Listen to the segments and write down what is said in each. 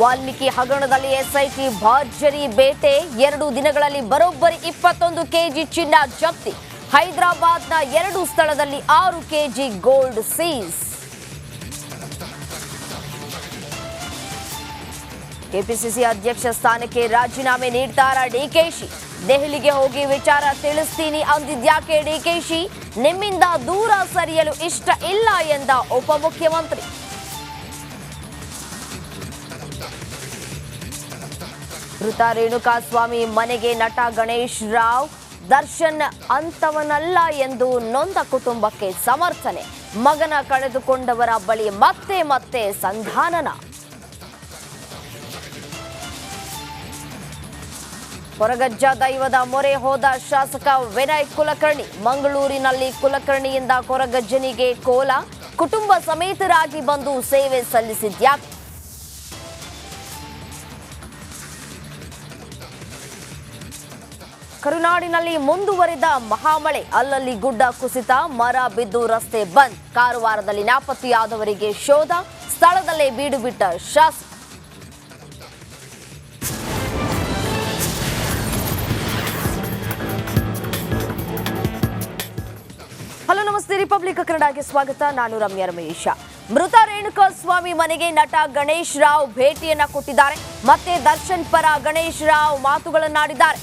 ವಾಲ್ಮೀಕಿ ಹಗರಣದಲ್ಲಿ ಎಸ್ಐಟಿ ಭರ್ಜರಿ ಬೇಟೆ 2 ದಿನಗಳಲ್ಲಿ ಬರೋಬ್ಬರಿ 21 ಕೆಜಿ ಚಿನ್ನ ಜಪ್ತಿ. ಹೈದರಾಬಾದ್ನ 2 ಸ್ಥಳದಲ್ಲಿ 6 ಕೆಜಿ ಗೋಲ್ಡ್ ಸೀಸ್. ಕೆಪಿಸಿಸಿ ಅಧ್ಯಕ್ಷ ಸ್ಥಾನಕ್ಕೆ ರಾಜೀನಾಮೆ ನೀಡ್ತಾರಾ ಡಿಕೆಶಿ? ದೆಹಲಿಗೆ ಹೋಗಿ ವಿಚಾರ ತಿಳಿಸ್ತೀನಿ ಅಂದಿದ್ಯಾಕೆ ಡಿಕೆಶಿ? ನಿಮ್ಮಿಂದ ದೂರ ಸರಿಯಲು ಇಷ್ಟ ಇಲ್ಲ ಎಂದ ಉಪಮುಖ್ಯಮಂತ್ರಿ. ಮೃತ ರೇಣುಕಾಸ್ವಾಮಿ ಮನೆಗೆ ನಟ ಗಣೇಶ್ ರಾವ್. ದರ್ಶನ್ ಅಂತವನಲ್ಲ ಎಂದು ನೊಂದ ಕುಟುಂಬಕ್ಕೆ ಸಮರ್ಥನೆ. ಮಗನ ಕಳೆದುಕೊಂಡವರ ಬಳಿ ಮತ್ತೆ ಸಂಧಾನನ. ಕೊರಗಜ್ಜ ದೈವದ ಮೊರೆ ಹೋದ ಶಾಸಕ ವಿನಯ್ ಕುಲಕರ್ಣಿ. ಮಂಗಳೂರಿನಲ್ಲಿ ಕುಲಕರ್ಣಿಯಿಂದ ಕೊರಗಜ್ಜನಿಗೆ ಕೋಲ. ಕುಟುಂಬ ಸಮೇತರಾಗಿ ಬಂದು ಸೇವೆ ಸಲ್ಲಿಸಿದ್ಯಾಕೆ? ಕರುನಾಡಿನಲ್ಲಿ ಮುಂದುವರಿದ ಮಹಾಮಳೆ. ಅಲ್ಲಲ್ಲಿ ಗುಡ್ಡ ಕುಸಿತ, ಮರ ಬಿದ್ದು ರಸ್ತೆ ಬಂದ್. ಕಾರವಾರದಲ್ಲಿ ನಾಪತ್ತೆಯಾದವರಿಗೆ ಶೋಧ. ಸ್ಥಳದಲ್ಲೇ ಬೀಡು ಬಿಟ್ಟ ಶಾಸಕ. ಹಲೋ ನಮಸ್ತೆ, ರಿಪಬ್ಲಿಕ್ ಕನ್ನಡಕ್ಕೆ ಸ್ವಾಗತ. ನಾನು ರಮ್ಯಾ ರಮೇಶ. ಮೃತ ರೇಣುಕಾಸ್ವಾಮಿ ಮನೆಗೆ ನಟ ಗಣೇಶ್ ರಾವ್ ಭೇಟಿಯನ್ನ ಕೊಟ್ಟಿದ್ದಾರೆ. ಮತ್ತೆ ದರ್ಶನ್ ಪರ ಗಣೇಶ್ ರಾವ್ ಮಾತುಗಳನ್ನಾಡಿದ್ದಾರೆ.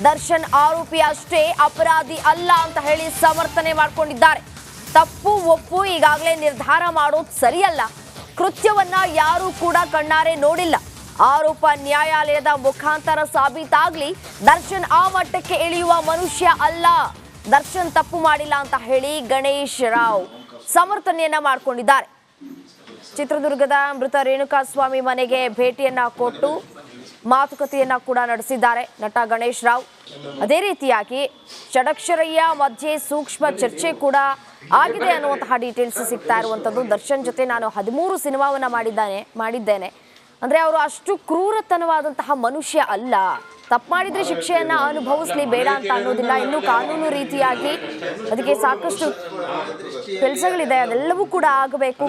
ದರ್ಶನ್ ಆರೋಪಿ ಅಷ್ಟೇ, ಅಪರಾಧಿ ಅಲ್ಲ ಅಂತ ಹೇಳಿ ಸಮರ್ಥನೆ ಮಾಡಿಕೊಂಡಿದ್ದಾರೆ. ತಪ್ಪು ಒಪ್ಪು ಈಗಾಗಲೇ ನಿರ್ಧಾರ ಮಾಡೋದು ಸರಿಯಲ್ಲ. ಕೃತ್ಯವನ್ನ ಯಾರೂ ಕೂಡ ಕಣ್ಣಾರೆ ನೋಡಿಲ್ಲ. ಆರೋಪ ನ್ಯಾಯಾಲಯದ ಮುಖಾಂತರ ಸಾಬೀತಾಗ್ಲಿ. ದರ್ಶನ್ ಆ ಮಟ್ಟಕ್ಕೆ ಇಳಿಯುವ ಮನುಷ್ಯ ಅಲ್ಲ. ದರ್ಶನ್ ತಪ್ಪು ಮಾಡಿಲ್ಲ ಅಂತ ಹೇಳಿ ಗಣೇಶ್ ರಾವ್ ಸಮರ್ಥನೆಯನ್ನ ಮಾಡಿಕೊಂಡಿದ್ದಾರೆ. ಚಿತ್ರದುರ್ಗದ ಮೃತ ರೇಣುಕಾಸ್ವಾಮಿ ಮನೆಗೆ ಭೇಟಿಯನ್ನ ಕೊಟ್ಟು ಮಾತುಕತೆಯನ್ನ ಕೂಡ ನಡೆಸಿದ್ದಾರೆ ನಟ ಗಣೇಶ್ ರಾವ್. ಅದೇ ರೀತಿಯಾಗಿ ಷಡಕ್ಷರಯ್ಯ ಮಧ್ಯೆ ಸೂಕ್ಷ್ಮ ಚರ್ಚೆ ಕೂಡ ಆಗಿದೆ ಅನ್ನುವಂತಹ ಡೀಟೇಲ್ಸ್ ಸಿಗ್ತಾ ಇರುವಂಥದ್ದು. ದರ್ಶನ್ ಜೊತೆ ನಾನು 13 ಸಿನಿಮಾವನ್ನ ಮಾಡಿದ್ದೇನೆ. ಅಂದ್ರೆ ಅವರು ಅಷ್ಟು ಕ್ರೂರತನವಾದಂತಹ ಮನುಷ್ಯ ಅಲ್ಲ. ತಪ್ಪು ಮಾಡಿದ್ರೆ ಶಿಕ್ಷೆಯನ್ನ ಅನುಭವಿಸ್ಲಿ, ಬೇಡ ಅಂತ ಅನ್ನೋದಿಲ್ಲ. ಇನ್ನು ಕಾನೂನು ರೀತಿಯಾಗಿ ಅದಕ್ಕೆ ಸಾಕಷ್ಟು ಕೆಲಸಗಳಿದೆ, ಅದೆಲ್ಲವೂ ಕೂಡ ಆಗಬೇಕು.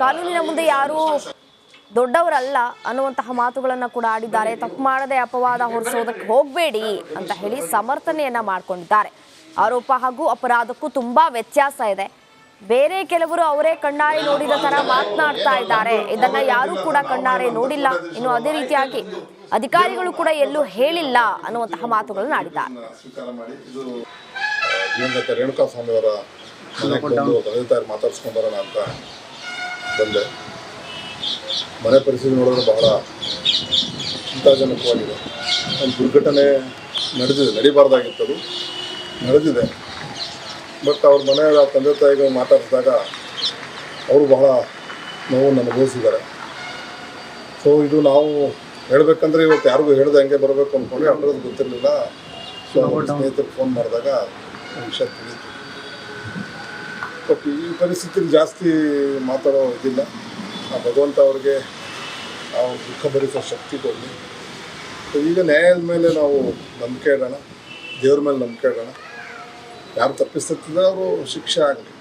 ಕಾನೂನಿನ ಮುಂದೆ ಯಾರು ದೊಡ್ಡವರಲ್ಲ ಅನ್ನುವಂತಹ ಮಾತುಗಳನ್ನ ಕೂಡ ಆಡಿದ್ದಾರೆ. ತಪ್ಪು ಮಾಡದೆ ಅಪವಾದ ಹೊರಿಸೋದಕ್ಕೆ ಹೋಗಬೇಡಿ ಅಂತ ಹೇಳಿ ಸಮರ್ಥನೆಯನ್ನ ಮಾಡಿಕೊಂಡಿದ್ದಾರೆ. ಆರೋಪ ಹಾಗೂ ಅಪರಾಧಕ್ಕೂ ತುಂಬಾ ವ್ಯತ್ಯಾಸ ಇದೆ. ಬೇರೆ ಕೆಲವರು ಅವರೇ ಕಣ್ಣಾರೆ ನೋಡಿದ ತರ ಮಾತನಾಡ್ತಾ ಇದ್ದಾರೆ. ಇದನ್ನ ಯಾರು ಕೂಡ ಕಣ್ಣಾರೆ ನೋಡಿಲ್ಲ. ಇನ್ನು ಅದೇ ರೀತಿಯಾಗಿ ಅಧಿಕಾರಿಗಳು ಕೂಡ ಎಲ್ಲೂ ಹೇಳಿಲ್ಲ ಅನ್ನುವಂತಹ ಮಾತುಗಳನ್ನು ಆಡಿದ್ದಾರೆ. ರೇಣುಕಾಸ್ವಾಮಿ ಅವರ ಮಾತಾಡ್ಸ್ಕೊಂಬರೋಣ ಅಂತ ಬಂದೆ. ಮನೆ ಪರಿಸ್ಥಿತಿ ನೋಡಿದ್ರೆ ಬಹಳ ಚಿಂತಾಜನಕವಾಗಿದೆ. ಒಂದು ದುರ್ಘಟನೆ ನಡೀಬಾರ್ದಾಗಿತ್ತು, ನಡೆದಿದೆ. ಬಟ್ ಅವ್ರ ಮನೆಯ ತಂದೆ ತಾಯಿಗಳು ಮಾತಾಡಿಸಿದಾಗ ಅವರು ಬಹಳ ನೋವನ್ನು ಅನುಭವಿಸಿದ್ದಾರೆ. ಸೊ ಇದು ನಾವು ಹೇಳಬೇಕಂದ್ರೆ ಇವತ್ತು ಯಾರಿಗೂ ಹೇಳ್ದೆ ಹಂಗೆ ಬರಬೇಕು ಅಂದ್ಕೊಂಡ್ರೆ ಅಡ್ರೆಸ್ ಗೊತ್ತಿರಲಿಲ್ಲ. ಸೊ ಸ್ನೇಹಿತರು ಫೋನ್ ಮಾಡಿದಾಗ ವಿಷಯ ತಿಳಿಯಿತು. ಬಟ್ ಈ ಪರಿಸ್ಥಿತಿಲಿ ಜಾಸ್ತಿ ಮಾತಾಡೋ ಇದಿಲ್ಲ. ಭಗವಂತ ಅವ್ರಿಗೆ ಅವ್ರ ದುಃಖ ಭರಿಸೋ ಶಕ್ತಿ ಕೊಡಲಿ. ಈಗ ನ್ಯಾಯದ ಮೇಲೆ ನಾವು ನಂಬಿಕೆ ಇಡೋಣ, ದೇವ್ರ ಮೇಲೆ ನಂಬಿಕೆ ಇಡೋಣ. ಯಾರು ತಪ್ಪಿಸ್ತಿದ್ರೆ ಅವರು ಶಿಕ್ಷೆ ಆಗಲಿ.